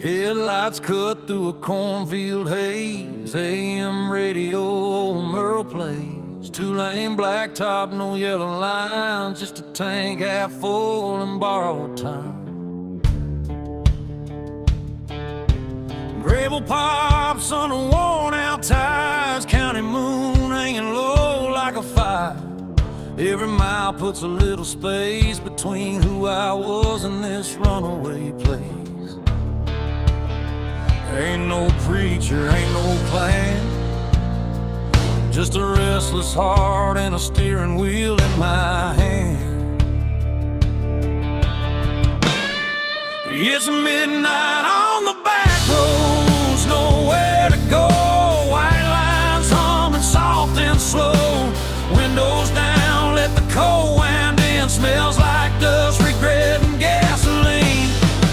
Headlights cut through a cornfield haze. AM radio, old Merle plays. Two-lane blacktop, no yellow lines. Just a tank half full and borrowed time. Gravel pops under worn-out tires. County moon hanging low like a fire. Every mile puts a little space between who I was and this runaway place. Ain't no preacher, ain't no plan, just a restless heart and a steering wheel in my hand. It's midnight on the back roads, nowhere to go. White lines humming soft and slow. Windows down, let the cold wind in. Smells like dust, regret, and gasoline.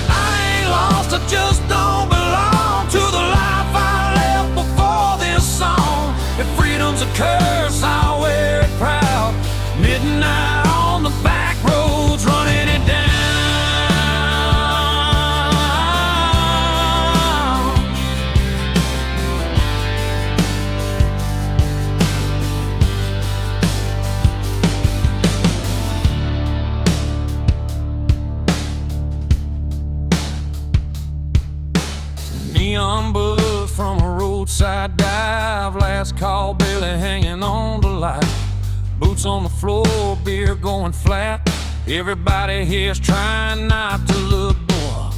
I ain't lost, I just don't belong to the life I left before this song. If freedom's a curse, I'll wear it proud. Midnight on the back roads, running it down. Neon buzz from a roadside dive. Last call, barely hanging on to life. Boots on the floor, beer going flat. Everybody here's trying not to look poor.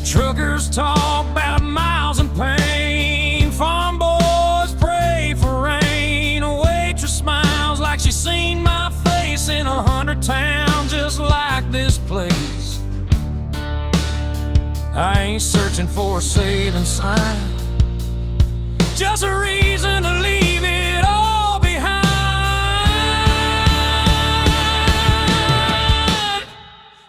Truckers talk about miles and pain. Farm boys pray for rain. A waitress smiles like she's seen my face in 100 towns just like this place. I ain't searching for a saving sign, just a reason to leave it all behind.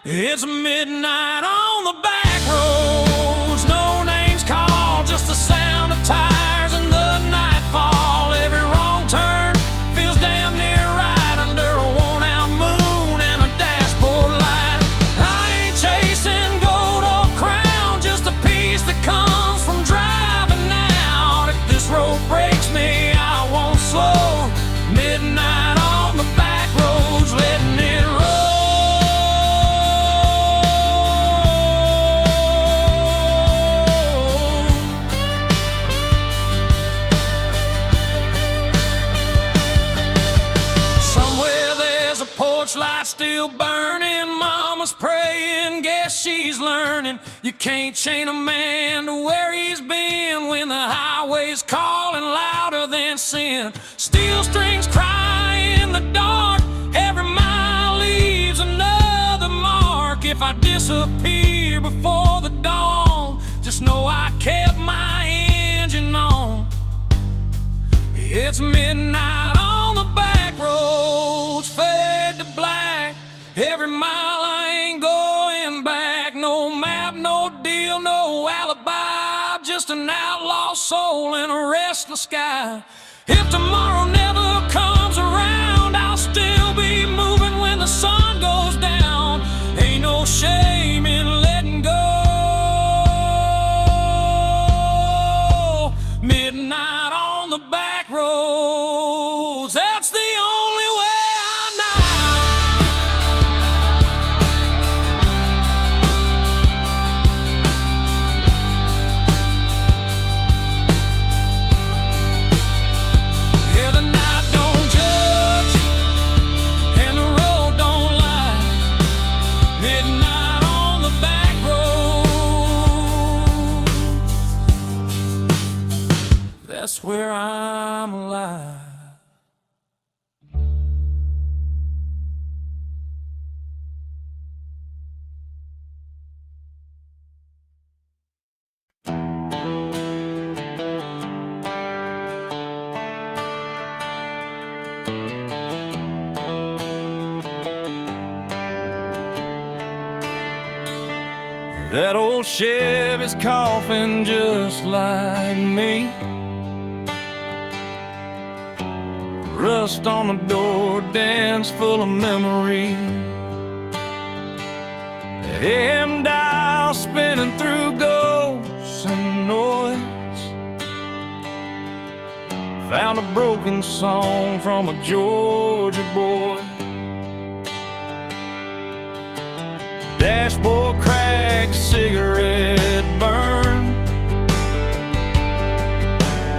It's midnight on the back roads, no names called, just the sound of tires and the nightfall. Every wrong turn feels damn near right under a worn-out moon and a dashboard light. I ain't chasing gold or crown, just a piece that comes from driving out. If this road breaks me, I won't slow. Midnight on the back roads, letting it roll. Somewhere there's a porch light still burning. Mama's praying, guess she's learning. You can't chain a man to where he's been when the highway's calling louder than sin. Steel strings cry in the dark, every mile leaves another mark. If I disappear before the dawn, just know I kept my engine on. It's midnight on the back roads, fade to black. Every mile I ain't going back. No map, no deal, no alibi. Just an outlaw soul in a restless sky. If tomorrow never comes around, I'll still be moving when the sun goes down. Ain't no shame in letting go. Midnight on the back roads, that's the only way I know. Yeah, the night don't judge and the road don't lie. Midnight on the back road, that's where I'm alive. That old Chevy's coughing just like me. Rust on the door, dance full of memory. AM dial spinning through ghosts and noise. Found a broken song from a Georgia boy. Dashboard crack, cigarette burn.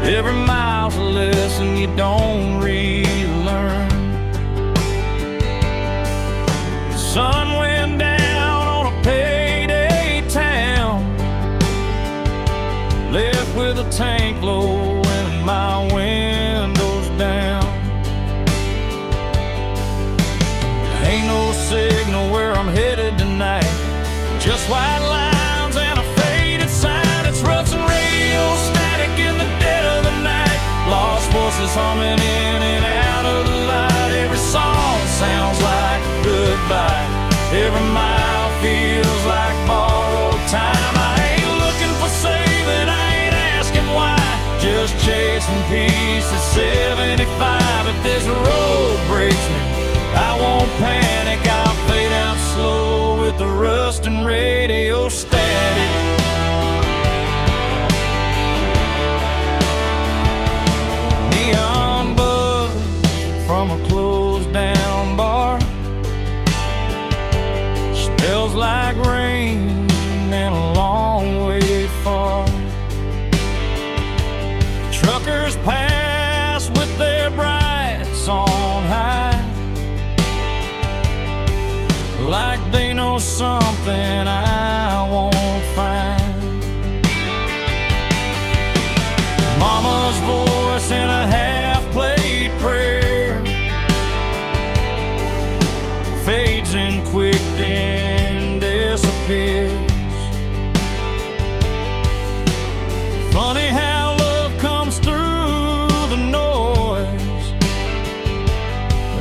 Every mile's a lesson you don't relearn. The sun went down on a payday town, left with a tank low and my windows down. Ain't no signal where I'm headed tonight, just white lines and a faded sign. It's rustling radio static in the dead of the night, lost voices humming in and out of the light. Every song sounds like goodbye, every mile feels like borrowed time. I ain't looking for saving, I ain't asking why, just chasing peace at 75. If this road breaks me, I won't panic, I'll fade out slow with the rust and radio static. Neon buzz from a closed down bar, smells like rain and a long way far. Truckers pass with their brights on high, like they know something I won't find. Mama's voice in a half-played prayer fades in quick then disappears. Funny how love comes through the noise,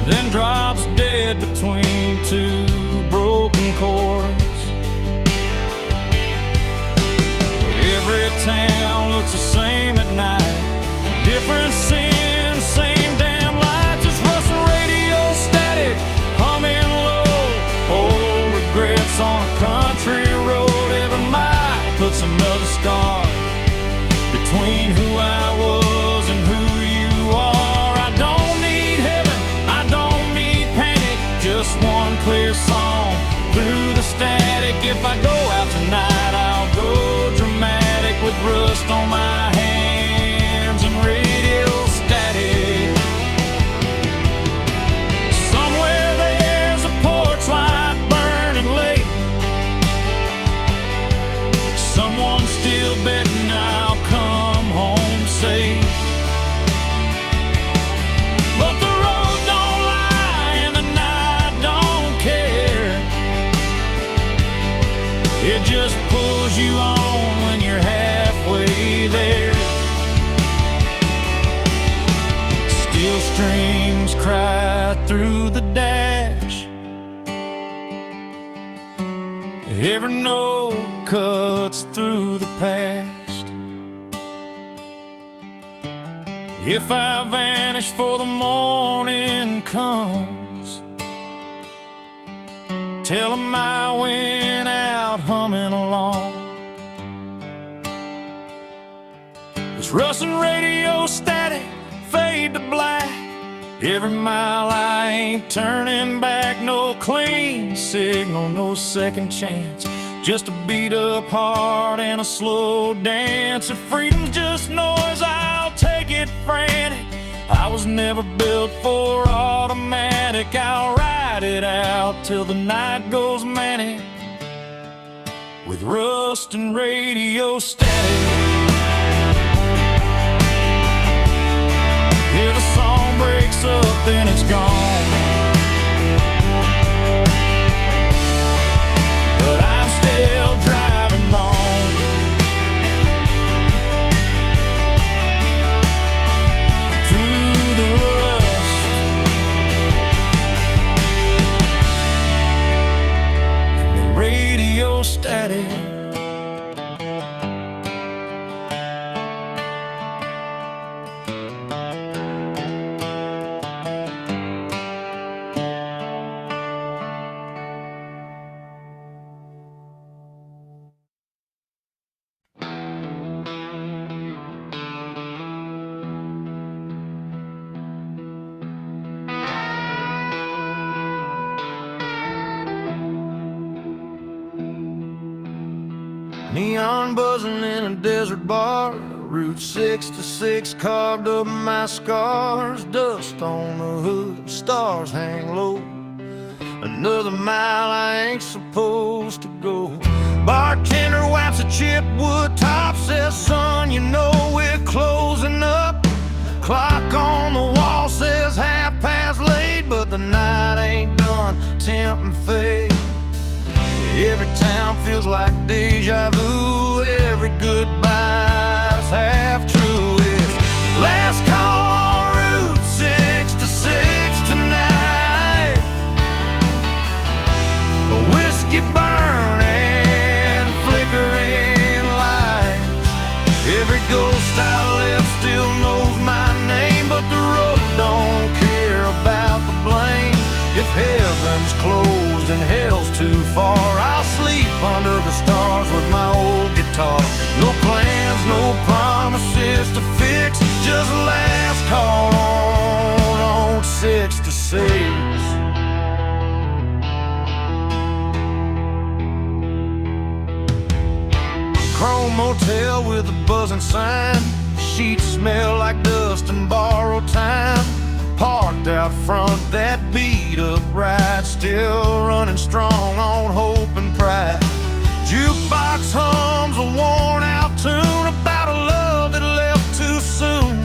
then drops dead between two broken chords. Every town looks the same at night, different sins, same damn lights. It's rustling radio static, humming low, old regrets on a country road. Every mile puts another scar between who I was and who you are. I don't need heaven, I don't need panic, just one clear song through the static. If I go out tonight, I'll go dramatic with rust on my hands and radio static. Somewhere there's a porch light burning late, someone still betting I'll come home safe. But the road don't lie and the night don't care, it just pulls you on when you're halfway there. Steel strings cry through the dash, every note cuts through the past. If I vanish before the morning comes, tell 'em I went out humming along. It's rustling radio static, fade to black, every mile I ain't turning back. No clean signal, no second chance, just a beat up heart and a slow dance. If freedom's just noise, I'll take it frantic. I was never built for automatic. I'll ride it out till the night goes manic with rust and radio static. If a song breaks up, then it's gone, but I'm still driving on. Through the rust, the radio static. Neon buzzing in a desert bar, Route 66 carved up my scars. Dust on the hood, stars hang low. Another mile I ain't supposed to go. Bartender wipes a chipped wood top, says, son, you know we're closing up. Clock on the wall says 8:30, but the night ain't done, tempting fate. Every town feels like deja vu. Every goodbye's half true. It's last call on Route 66 tonight. A whiskey burning, flickering lights. Every ghost I left still knows my name, but the road don't care about the blame. If heaven's closed and hell's too far, I'll sleep under the stars with my old guitar. No plans, no promises to fix, just last call on 66. Chrome motel with a buzzing sign. Sheets smell like dust and borrowed time. Parked out front, that beat up ride, still running strong on hope and pride. Jukebox hums a worn out tune about a love that left too soon.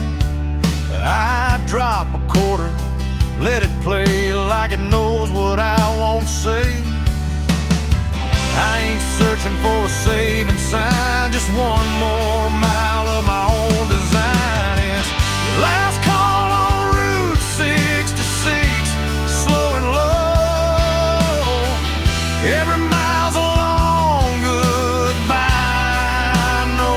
I drop a quarter, let it play like it knows what I won't say. I ain't searching for a saving sign, just one more mile of my own design. It's last call on Route 66, slow and low. Every mile's a long goodbye. No,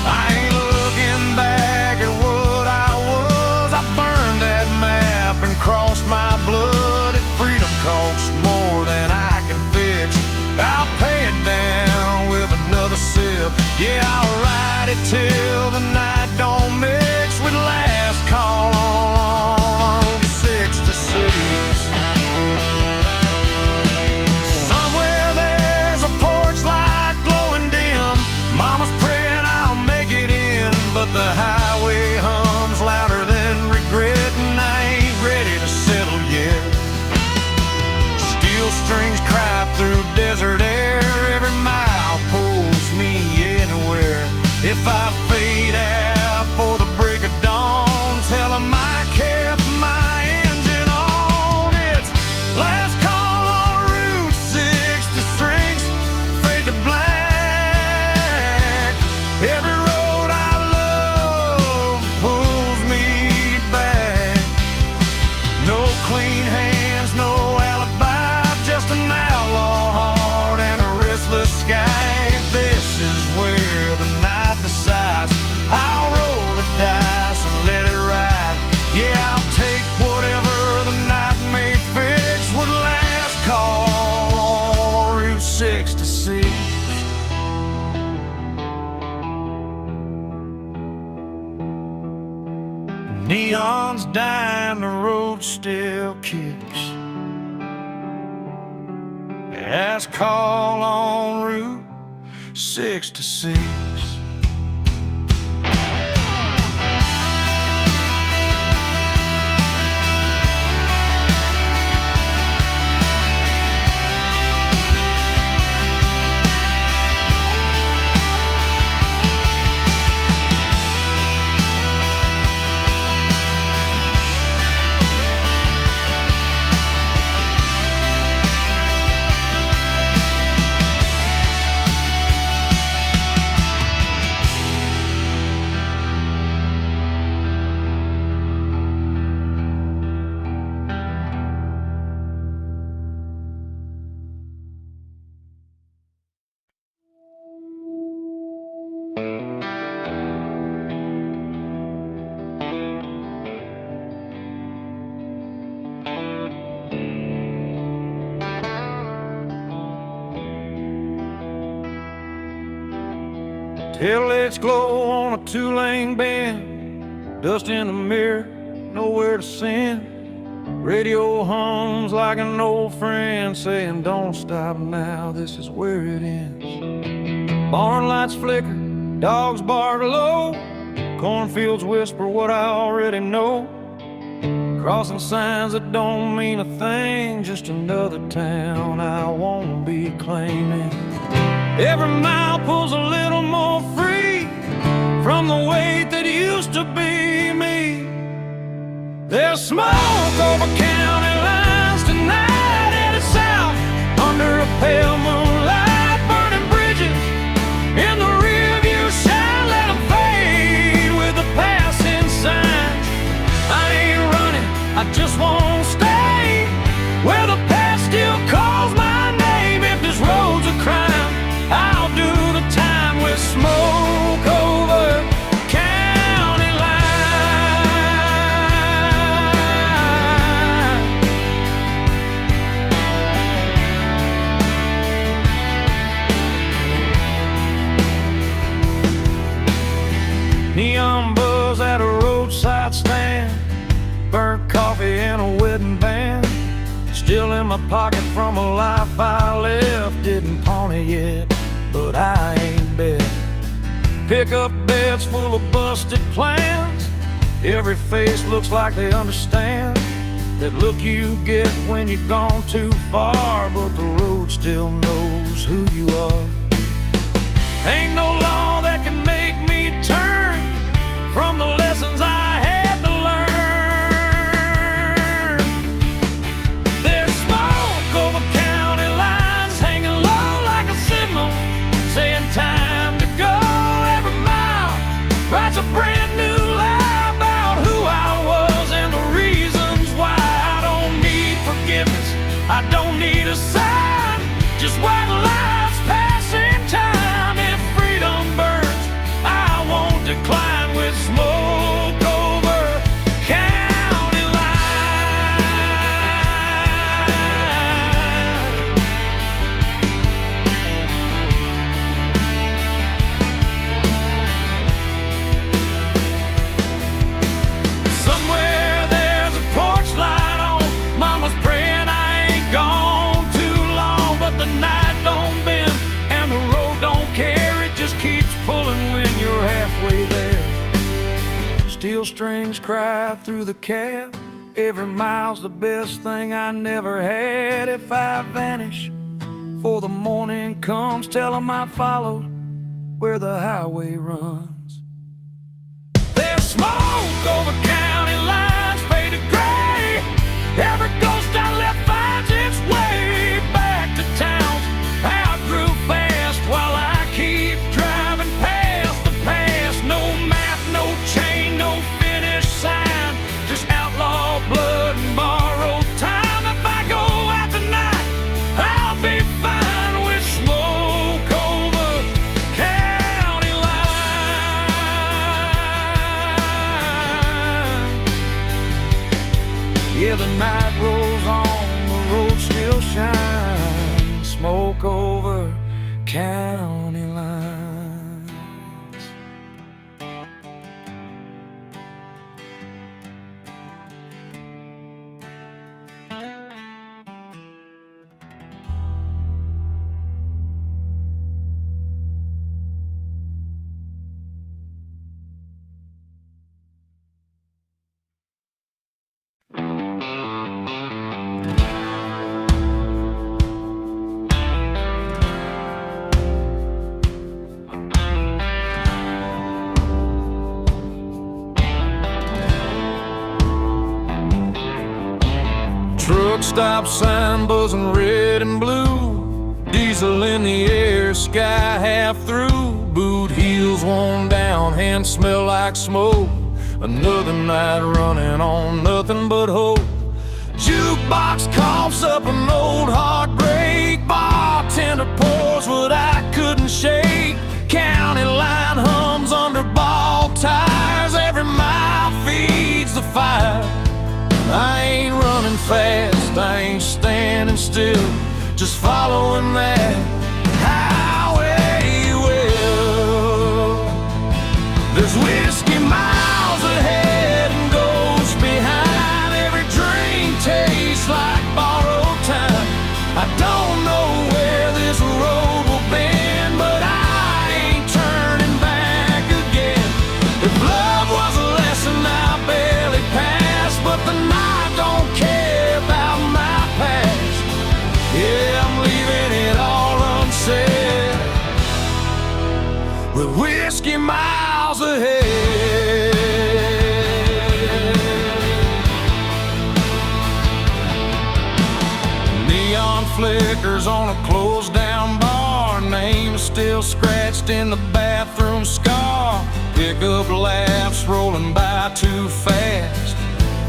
I ain't looking back at what I was. I burned that map and crossed my blood. If freedom costs more than I can fix, I'll pay it down with another sip. Yeah, I'll ride it till the night don't mix with last call on 66. Somewhere there's a porch light glowing dim. Mama's praying I'll make it in, but the highway hums louder than regret, and I ain't ready to settle yet. Steel strings cry through desert air. Every mile pulls me anywhere. If I fade out for the break of dawn, tell 'em I kept my engine on. It's last call on Route 66, fade to black. Every road I love pulls me back. No clean hands, no alibi, just an outlaw heart and a restless sky. This is where the night decides. I'll roll the dice and let it ride. Yeah, I'll take whatever the night may fix with last call on Route 66. Neon's dying, the road still kicks. Last call on Route 66. Taillights glow on a two-lane bend, dust in the mirror, nowhere to send. Radio hums like an old friend saying, don't stop now, this is where it ends. Barn lights flicker, dogs bark low, cornfields whisper what I already know. Crossing signs that don't mean a thing, just another town I won't be claiming. Every mile pulls a little more free from the weight that used to be me. There's smoke over county lines tonight, headed south under a pale moonlight, burning bridges in the rearview shine. Let them fade with the passing signs. I ain't running, I just won't stay where the past still calls my name. If this road's a crime, I'll do the time with smoke over county line. Neon buzz at a roadside stand, burnt coffee and a wedding band, still in my pocket from a life I left. Didn't pawn it yet, but I ain't bet. Pickup beds full of busted plans, every face looks like they understand that look you get when you've gone too far, but the road still knows who you are. Ain't no law that can make me turn from the lessons I had to learn. There's smoke over county lines, hanging low like a signal, saying time to go. Every mile writes a brand new lie about who I was and the reasons why. I don't need forgiveness, I don't need a sign, just white lies passing time. If freedom burns, I won't decline with smoke over county line. Somewhere there's a porch light on, mama's praying I ain't gone too long, but the night don't bend and the road don't care, it just keeps pulling when you're halfway there. Steel strings cry through the cab, every mile's the best thing I never had. If I vanish before the morning comes, tell 'em I followed where the highway runs. There's smoke over county lines, faded gray, every ghost I left finds its way back to town. I grew fast while I keep driving past the past. No map, no chain, no finish sign, just outlaw blood and borrowed time. If I go out tonight, I'll be fine with smoke over county line. Yeah, the night rolls on, the road still shines, smoke over county lines. Truck stop sign buzzing red and blue, diesel in the air, sky half through. Boot heels worn down, hands smell like smoke. Another night running on nothing but hope. Jukebox coughs up an old heartbreak, bartender pours what I couldn't shake. County line hums under ball tires, every mile feeds the fire. I ain't running fast, I ain't standing still, just following that highway well. There's whiskey miles ahead and ghosts behind, every drink tastes like borrowed time. I don't know where this road will bend, but I with whiskey miles ahead. Neon flickers on a closed down bar, name still scratched in the bathroom scar. Pickup laughs rolling by too fast,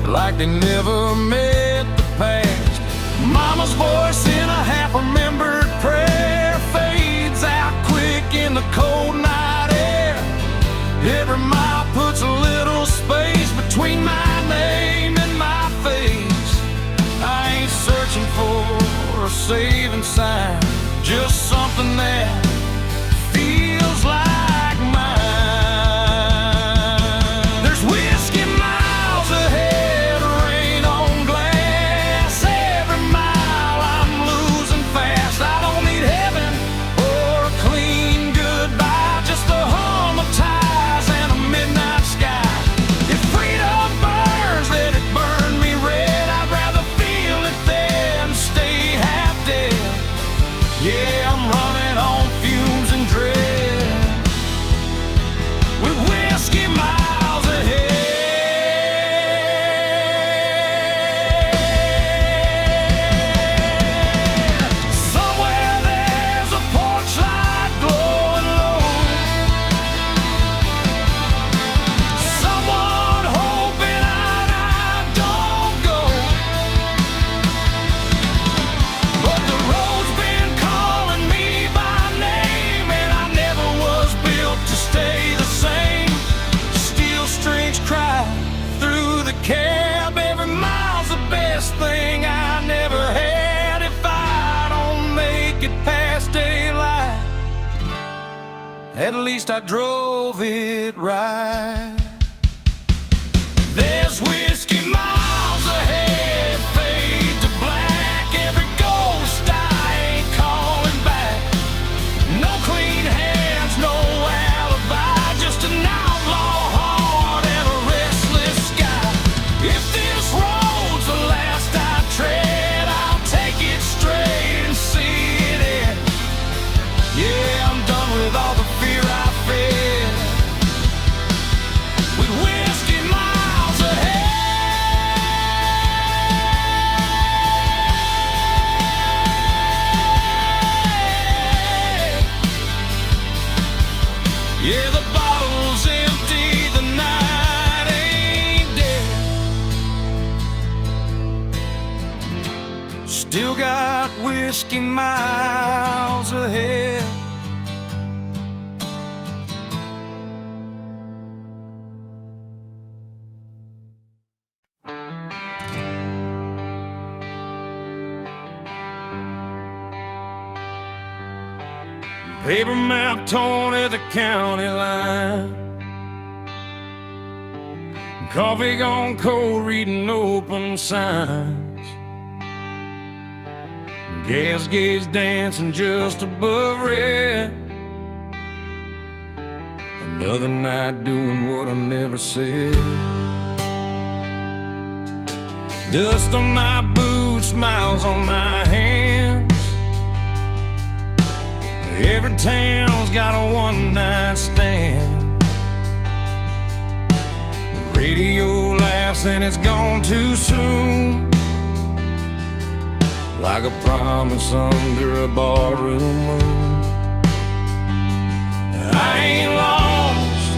like they never met the past. Mama's voice in a half-remembered prayer fades out quick in the cold night air. Every mile puts a little space between my name and my face. I ain't searching for a saving sign, just something that feels like mine. There's whiskey miles ahead, rain on glass. Every mile I'm losing fast. I don't need heaven or a clean goodbye, just a hum of ties and a midnight sky. If freedom burns, let it burn me red. I'd rather feel it than stay half dead. Yeah, I'm running on fumes and dread, with whiskey miles ahead. Somewhere there's a porch light glowing low, someone hoping I don't go. But the road's been calling me by name, and I never was built to stay the same. Steel strings cry through the cab. Every mile's the best thing I never had. If I don't make it past daylight, at least I drove it right. There's whiskey miles ahead, fade to black. Every ghost I ain't calling back. No clean hands, no alibi, just an outlaw heart and a restless sky. If this road's the last I tread, I'll take it straight and see it end. Yeah, I'm done with all the fear I fed, with whiskey miles ahead. Yeah, the bottle's empty, the night ain't dead. Still got whiskey miles ahead. Paper map torn at the county line, coffee gone cold, reading open signs. Gas gauge dancing just above red. Another night doing what I never said. Dust on my boots, smiles on my hands. Every town's got a one-night stand. The radio laughs and it's gone too soon, like a promise under a barroom moon. I ain't lost,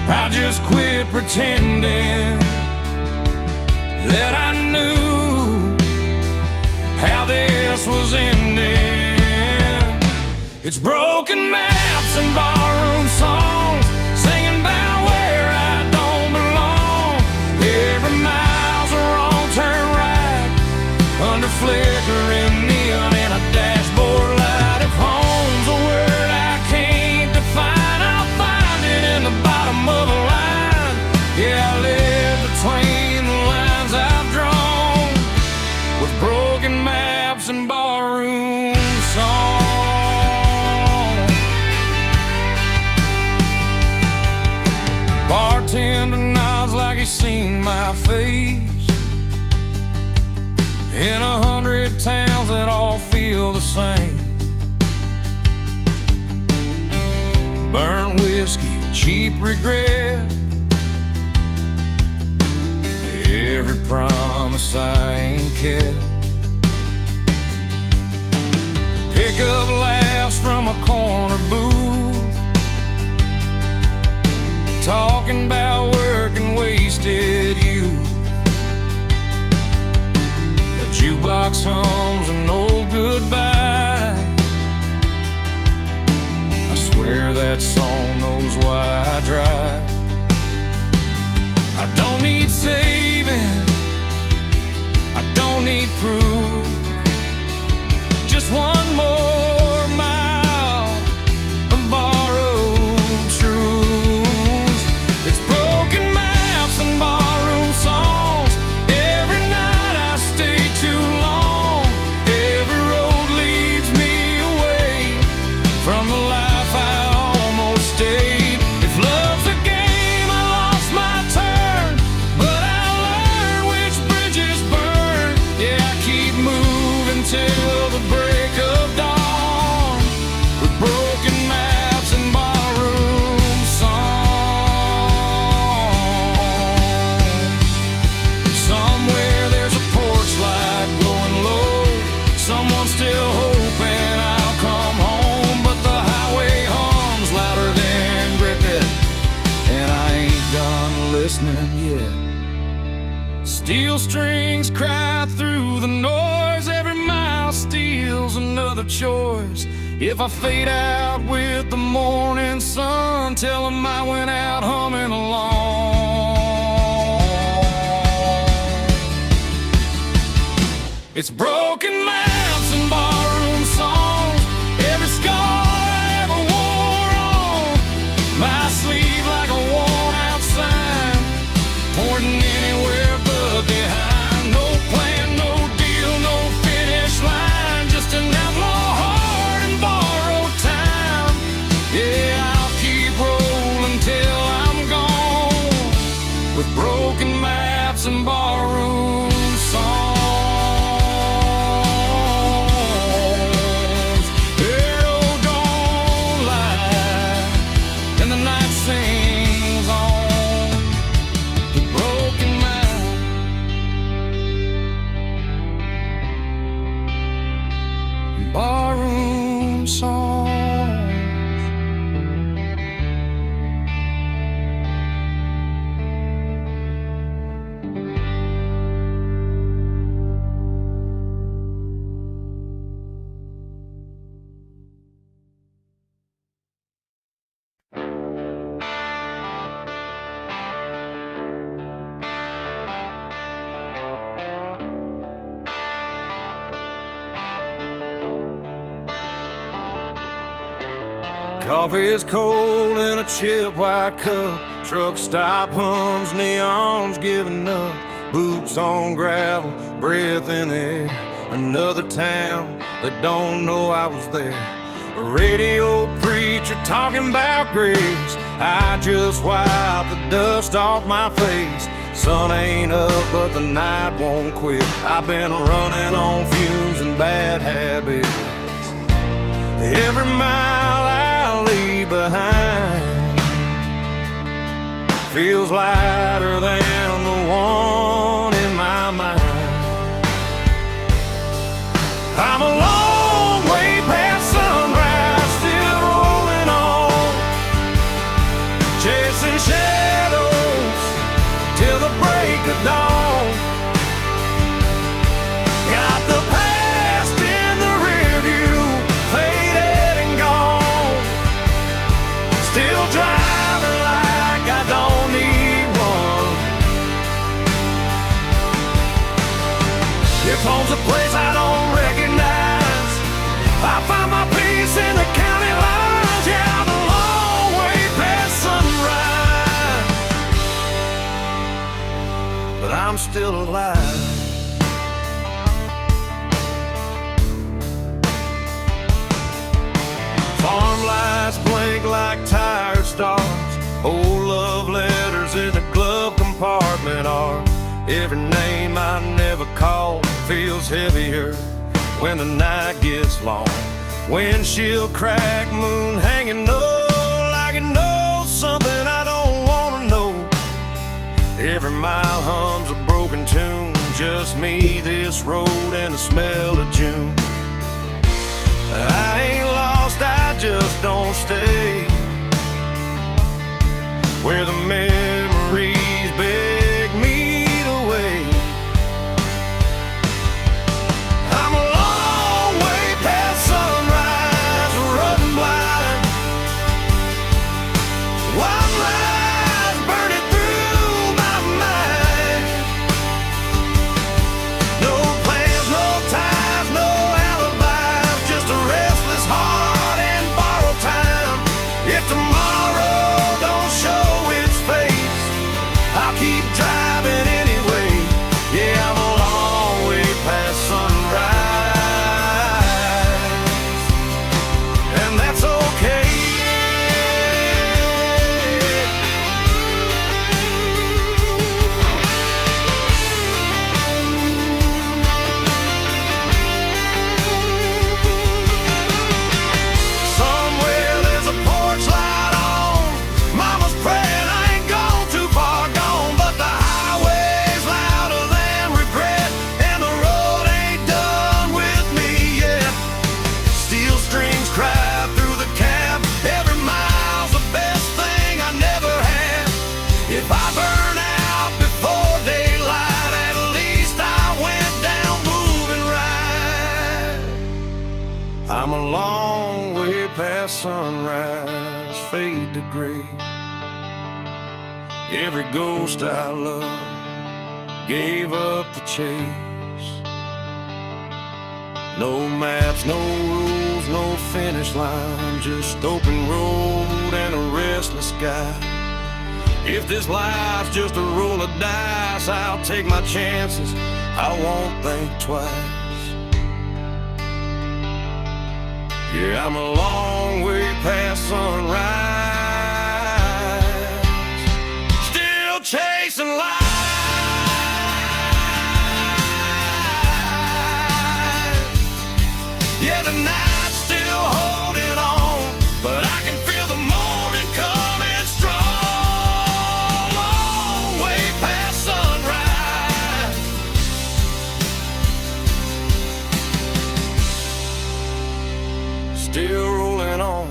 I just quit pretending that I knew how this was ending. It's broken maps and barroom songs, singing about where I don't belong. Every mile's a wrong turn right, under flickering neon and a dashboard light. If home's a word I can't define, I'll find it in the bottom of a line. Yeah, I live between the lines I've drawn, with broken maps and barroom songs. Bartender nods like he's seen my face in 100 towns that all feel the same. Burn deep regret. Every promise I ain't kept. Pick up laughs from a corner booth, talking about work and wasted youth. The jukebox hums an old goodbye. I swear that song knows why I drive. I don't need saving, I don't need proof. Just one more mile of borrowed truths. It's broken maps and barroom songs. Every night I stay too long. Every road leads me away from the life I almost stayed. If love's a game, I lost my turn, but I learned which bridges burn. Yeah, I keep moving till the break of dawn, with broken maps and barroom songs. Somewhere there's a porch light glowing low. Someone's still hoping I'll come home, but the highway hums louder than Griffith, and I ain't done listening yet. Steel strings cry through the noise. Every mile steals another choice. If I fade out with the morning sun, tell them I went out humming along. It's broken maps and barroom songs. Every scar I ever wore on my sleeve like a worn out sign, pointing anywhere but behind. No plan, no deal, no finish line, just an outlaw heart and borrowed time. Yeah, I'll keep rolling till I'm gone, with broken maps and barroom songs. Arrow don't lie, and the night sings on, with broken maps. Barroom songs. Coffee is cold in a chip white cup. Truck stop hums, neons giving up. Boots on gravel, breath in the air. Another town that don't know I was there. A radio preacher talking about grace. I just wipe the dust off my face. Sun ain't up, but the night won't quit. I've been running on fumes and bad habits. Every mile I leave behind feels lighter than the one in my mind. I'm a long way past sunrise, still rolling on, chasing shadows till the break of dawn. Got the past in the rear view, faded and gone, still driving like I don't need one. If home's a place I don't recognize, I find my peace in the county lines. Yeah, I'm a long way past sunrise, but I'm still alive. Farm lights blink like tired stars. Old love letters in the glove compartment are every name I never called. Feels heavier when the night gets long. Windshield crack, moon hanging low, like it knows something just me, this road, and the smell of June. I ain't lost, I just don't stay where the memories beg me to wait. I'm a long way past sunrise, running blind. Wild lies burning through my mind. No plans, no ties, no alibis, just a restless heart and borrowed time. If tomorrow don't show its face, I'll keep driving anyway. Yeah, I'm a long way past sunrise, and that's okay. Somewhere there's a porch light on. Mama's praying I ain't gone too far gone, but the highway's louder than regret, and the road ain't done with me yet. Steel strings cry through the cab. Every mile's the best thing I never had. If I burn out before daylight, at least I went down moving right. I'm a long way past sunrise, fade to gray. Every ghost I loved gave up the chase. No maps, no rules, no finish line, just open road and a restless sky. If this life's just a roll of dice, I'll take my chances, I won't think twice. Yeah, I'm a long way past sunrise, still chasing life. Yeah, the night's still holding on, but I can feel the morning coming strong. Long way past sunrise, still rolling on.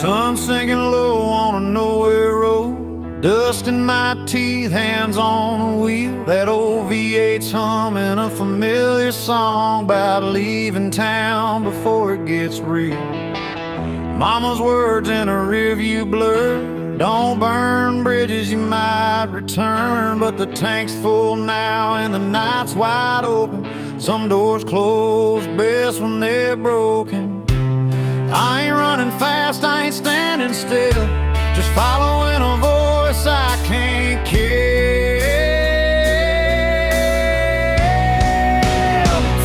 Sun sinking low on a nowhere road, dust in my teeth, hands on the wheel. That old V8's humming a familiar song about leaving town before it gets real. Mama's words in a rearview blur, don't burn bridges, you might return. But the tank's full now and the night's wide open. Some doors close best when they're broken. I ain't running fast, I ain't standing still, just following a voice I can't kill.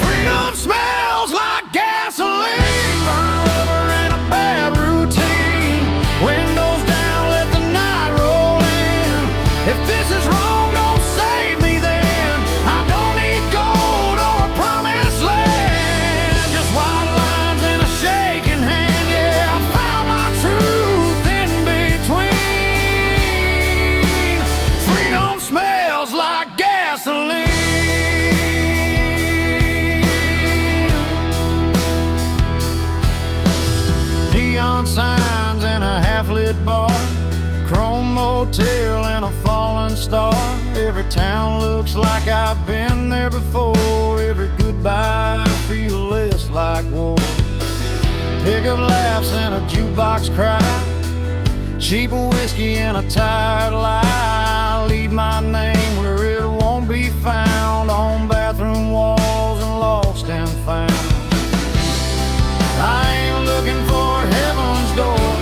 Freedom smells like gasoline, burn rubber and a bad routine. Windows down, let the night roll in. If this is wrong, don't save me then. I don't need gold or a promised land, just white lines and a shaking hand. Smells like gasoline. Neon signs in a half-lit bar, chrome motel and a fallen star. Every town looks like I've been there before. Every goodbye feels less like war. Pickup laughs and a jukebox cry, cheap whiskey and a tired lie. Leave my name where it won't be found, on bathroom walls and lost and found. I ain't looking for heaven's door,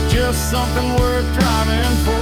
just something worth driving for.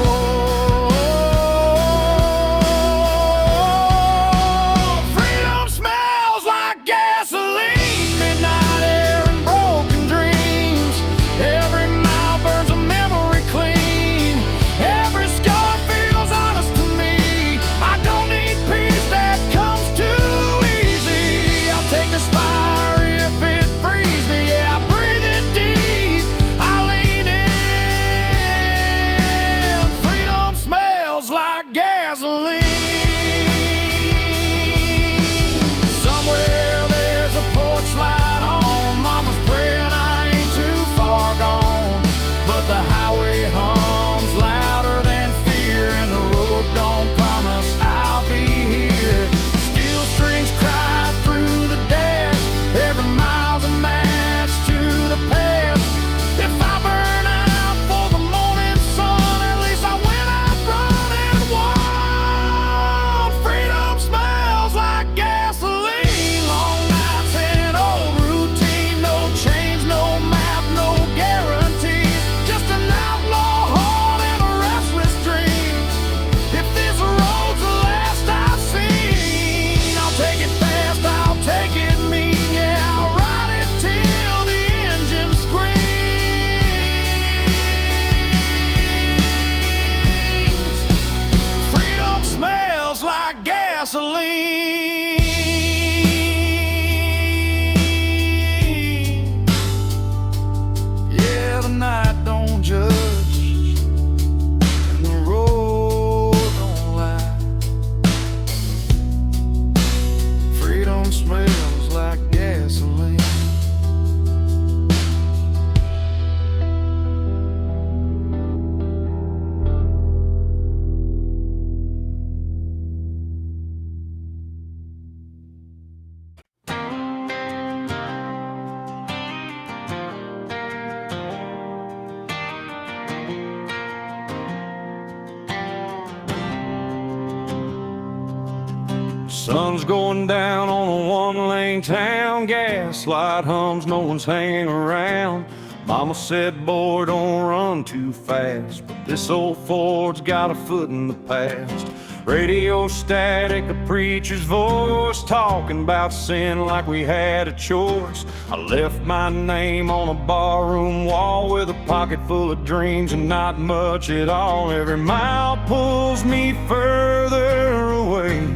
Sun's going down on a one-lane town. Gaslight hums, no one's hanging around. Mama said, boy, don't run too fast, but this old Ford's got a foot in the past. Radio static, a preacher's voice, talking about sin like we had a choice. I left my name on a barroom wall with a pocket full of dreams and not much at all. Every mile pulls me further away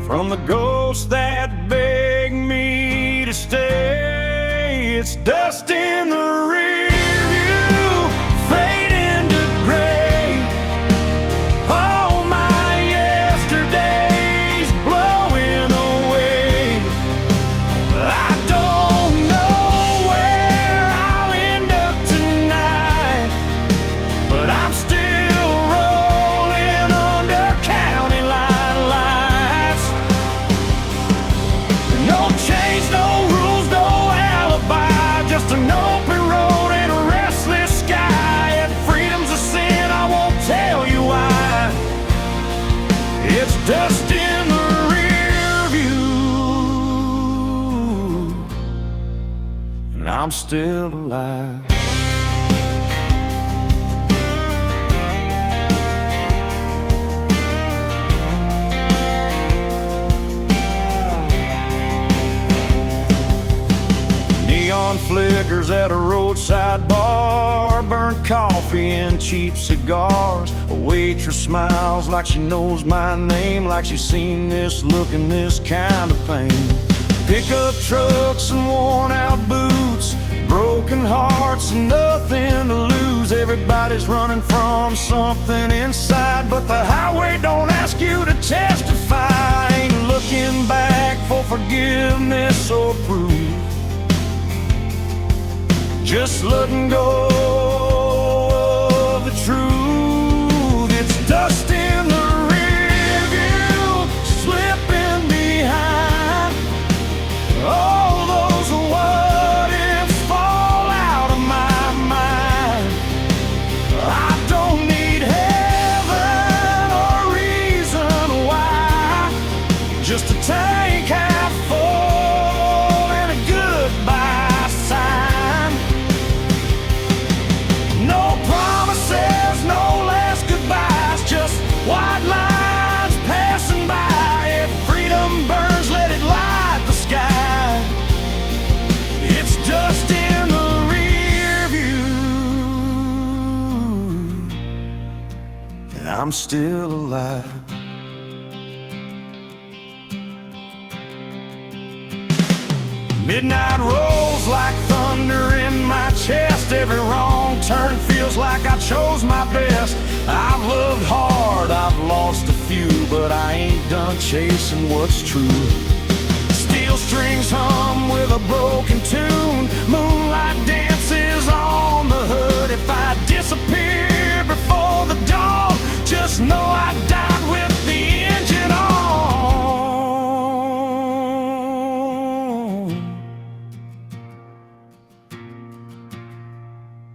from the ghosts that beg me to stay. It's dust in the rear view, fading to gray. All my yesterdays blowing away. I don't know where I'll end up tonight, but I'm still rolling under county line lights. No chains, no rules, no alibi, just an open road and a restless sky. If freedom's a sin, I won't tell you why. It's dust in the rear view, and I'm still alive. Neon flickers at a roadside bar, burnt coffee and cheap cigars. A waitress smiles like she knows my name, like she's seen this look and this kind of pain. Pickup trucks and worn out boots, broken hearts and nothing to lose. Everybody's running from something inside, but the highway don't ask you to testify. Ain't looking back for forgiveness or proof, just letting go of the truth. It's dust in the rear view, slipping behind. All those what ifs fall out of my mind. I don't need heaven or reason why, just a tank half full and a goodbye sign. No promises, no last goodbyes, just white lines passing by. If freedom burns, let it light the sky. It's dust in the rear view, and I'm still alive. Midnight rolls like thunder in my chest. Every wrong turn feels like I chose my best. I've loved hard, I've lost a few, but I ain't done chasing what's true. Steel strings hum with a broken tune, moonlight dances on the hood. If I disappear before the dawn, just know I died with the engine on.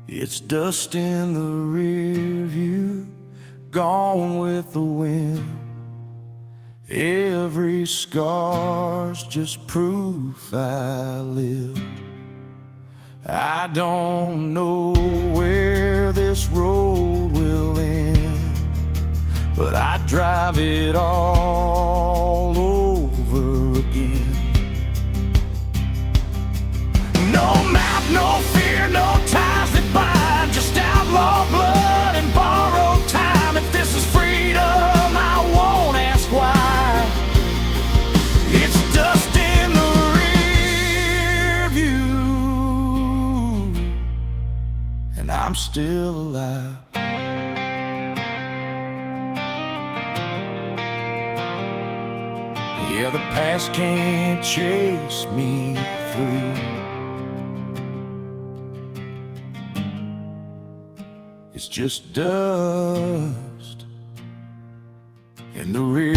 It's dust in the rear view, gone with the wind. Every scar's just proof I live. I don't know where this road will end, but I drive it all over again. No map, no fear, no ties that bind, just outlaw blood and borrowed time. If this is freedom, I won't ask why. It's dust in the rear view, and I'm still alive. Yeah, the past can't chase me through. It's just dust in the rear.